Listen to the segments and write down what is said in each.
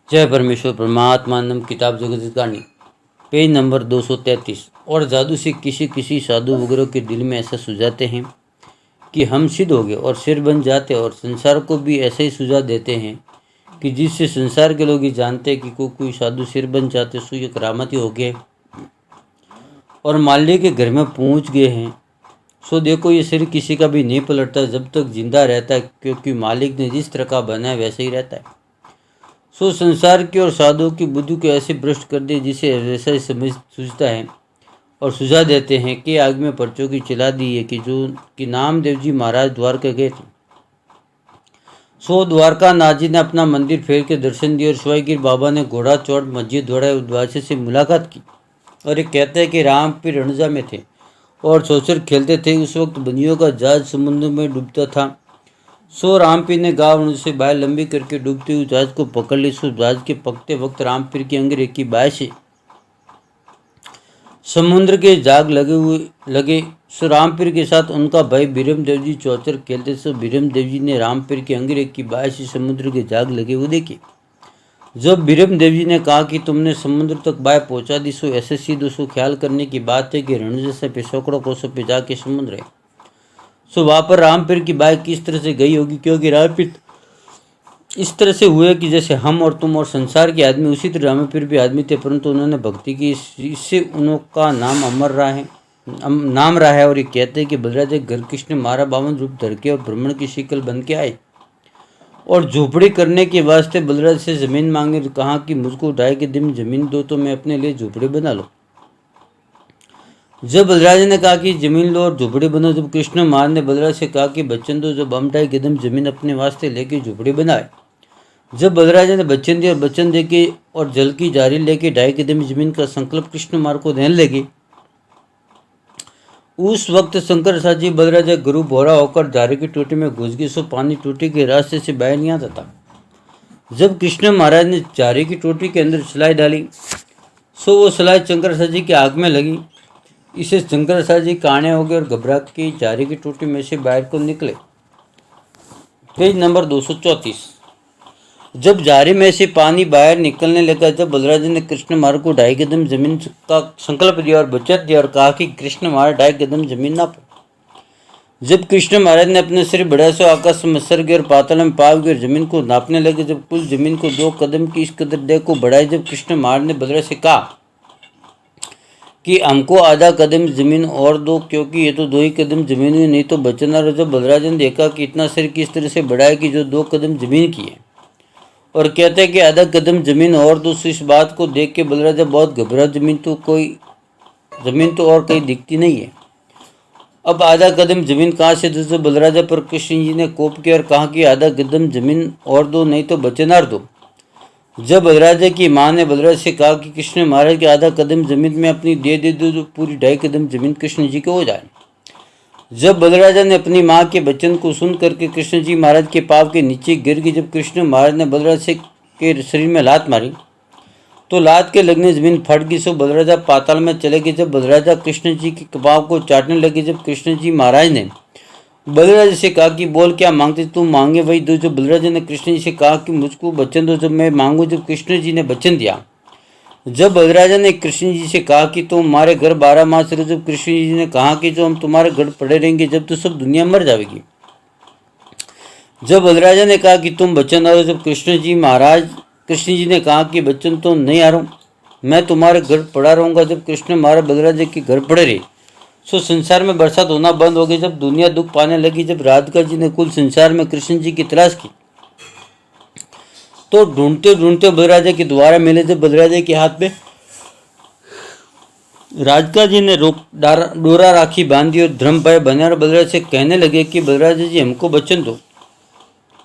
जय परमेश्वर परमात्मानंद। किताब जगत कहानी पेज नंबर 233। और जादू से किसी साधु वगैरह के दिल में ऐसा सुझाते हैं कि हम सिद्ध हो गए और सिर बन जाते, और संसार को भी ऐसे ही सुझा देते हैं कि जिससे संसार के लोग ही जानते हैं कि कोई साधु सिर बन जाते सो ये करामती हो गए और माल्य के घर में पहुंच गए हैं। सो देखो, ये सिर किसी का भी नहीं पलटता जब तक जिंदा रहता है, क्योंकि मालिक ने जिस तरह का बनाया वैसे ही रहता है। सो संसार की और साधुओं की बुद्धि को ऐसे भ्रष्ट कर दे जिसे वैसा ही समझ सूझता है और सुझा देते हैं कि आग में पर्चों की चिला दी है कि नामदेव जी महाराज द्वारका गए थे। सो द्वारका नाथ जी ने अपना मंदिर फेर के दर्शन दिए और शिवाईगिर बाबा ने घोड़ा चौड़ मस्जिद दौड़ा उद्वासी से मुलाकात की। और ये कहते हैं कि राम पीर रणजा में थे और चौचर खेलते थे। उस वक्त बनियों का जहाज समुद्र में डूबता था। सो रामपीर ने गाँव से बाय लंबी करके डूबते हुए जहाज को पकड़ ली। सो जहाज के पकते वक्त रामपीर की अंग्रेजी बाय से समुद्र के जाग लगे। सो रामपीर के साथ उनका भाई बीरम देव जी चौचर खेलते। सो बीरम देव जी ने रामपीर के अंग्रेज की बाय से समुद्र के जाग लगे हुए देखे। जब बीरम देव जी ने कहा कि तुमने समुद्र तक बाय पहुंचा दी, सो ऐसे सीधो सो ख्याल करने की बात है कि रणजे से पिछोकड़ों कोसों पे जाके समुद्र है। सो वहाँ पर रामपीर की बाइक किस तरह से गई होगी, क्योंकि रामपीर इस तरह से हुए कि जैसे हम और तुम और संसार के आदमी, उसी तरह रामपीर भी आदमी थे, परंतु उन्होंने भक्ति की, इससे उनका नाम अमर रहा है। और ये कहते हैं कि बलराज घर कृष्ण मारा 52 रूप धर के और ब्राह्मण की शिकल बन के आए और झोपड़ी करने के वास्ते बलराज से जमीन मांगे। कहा कि मुझको 2.5 दिन जमीन दो तो मैं अपने लिए झोपड़ी बना लो। जब बलराज ने कहा कि जमीन लो और झोपड़ी बनो, जब कृष्ण महाराज ने बलराज से कहा कि बच्चन दो, जब हम 2.5 कदम जमीन अपने वास्ते लेके झोपड़ी बनाए। जब बलराज ने बच्चन दिए और बच्चन दे के और जल की जारी लेके 2.5 कदम जमीन का संकल्प कृष्ण महाराज को देने लगे। उस वक्त शंकर साथ जी बलराज गुरु भोरा होकर जारी की टोटी में घुस गए। सो पानी टोटी के रास्ते से बाहर नहीं आता था। जब कृष्ण महाराज ने जारी की टोटी के अंदर सिलाई डाली, सो वो सिलाई शंकर साथ जी की आग में लगी। इसे शंकर साथ जी काने हो गए और घबरा के जारी की टोटी में से बाहर को निकले। Page number 234। जब जारी में से पानी बाहर निकलने लगा, जब बलराज ने कृष्ण महाराज को 2.5 कदम जमीन का संकल्प दिया और बचत दिया और कहा कि कृष्ण महाराज 2.5 कदम जमीन नापो। जब कृष्ण महाराज ने अपने सिर बढ़ा सो आकाश में सर गए और पाताल में पाव गए और जमीन को नापने लगे। जब कुल जमीन को 2 कदम की इस कदर दे को बढ़ाए, जब कृष्ण महाराज ने बलराज से कहा कि हमको आधा कदम जमीन और दो, क्योंकि ये तो 2 ही कदम जमीन हुई, नहीं तो बचना। और जब बलराज ने देखा कि इतना सिर किस तरह से बढ़ाया कि जो 2 कदम जमीन की है और कहते हैं कि आधा कदम जमीन और दो, इस बात को देख के बलराज बहुत घबरा। जमीन तो और कहीं दिखती नहीं है, अब आधा कदम जमीन कहाँ से दो। बलराजा पर कृष्ण जी ने कोप किया और कहा कि आधा कदम जमीन और दो, नहीं तो बचनार दो। जब बलराजा की माँ ने बलराज से कहा कि कृष्ण महाराज के आधा कदम जमीन में अपनी दे दो, तो पूरी 2.5 कदम जमीन कृष्ण जी को हो जाए। जब बलराजा ने अपनी माँ के वचन को सुन करके कृष्ण जी महाराज के पाँव के नीचे गिर गई। जब कृष्ण महाराज ने बलराज से के शरीर में लात मारी तो लात के लगने जमीन फट गई। सो बलराजा पाताल में चले गए। जब बलराजा कृष्ण जी के पाँव को चाटने लगे, जब कृष्ण जी महाराज ने बलराज से कहा कि बोल क्या मांगते, तुम मांगे वही दो। जब बलराज ने कृष्ण जी से कहा कि मुझको वचन दो, जब मैं मांगू। जब कृष्ण जी ने वचन दिया। जब बलराजा ने कृष्ण जी से कहा कि तुम हमारे घर 12 मास रहो। जब कृष्ण जी ने कहा कि जो हम तुम्हारे घर पड़े रहेंगे जब तो सब दुनिया मर जाएगी। जब बलराजा ने कहा कि तुम वचन आ रहे, जब कृष्ण जी ने कहा कि वचन तो नहीं आ रहा हूँ, मैं तुम्हारे घर पड़ा रहूँगा। जब कृष्ण महाराज बलराजा के घर पड़े रहे, सो संसार में बरसात होना बंद हो गई। जब दुनिया दुख पाने लगी, जब राधिका जी ने कुल संसार में कृष्ण जी की तलाश की तो ढूंढते ढूंढते बलराजा के द्वारा मिले। जब बलराजा के हाथ में राधिका जी ने डोरा राखी बांधी और धर्म भय बने और बलराज से कहने लगे कि बलराजा जी हमको वचन दो।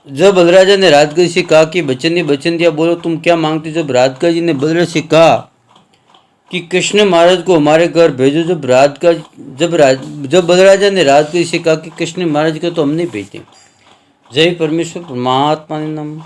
जब बलराजा ने राधिका जी से कहा कि वचन दिया, बोलो तुम क्या मांगते। जब राधिका जी ने बलराज से कहा कि कृष्ण महाराज को हमारे घर भेजो। जब बलराजा ने राधिका जी से कहा कि कृष्ण महाराज को तो हम नहीं भेजते। जय परमेश्वर परमात्मा ने नमः।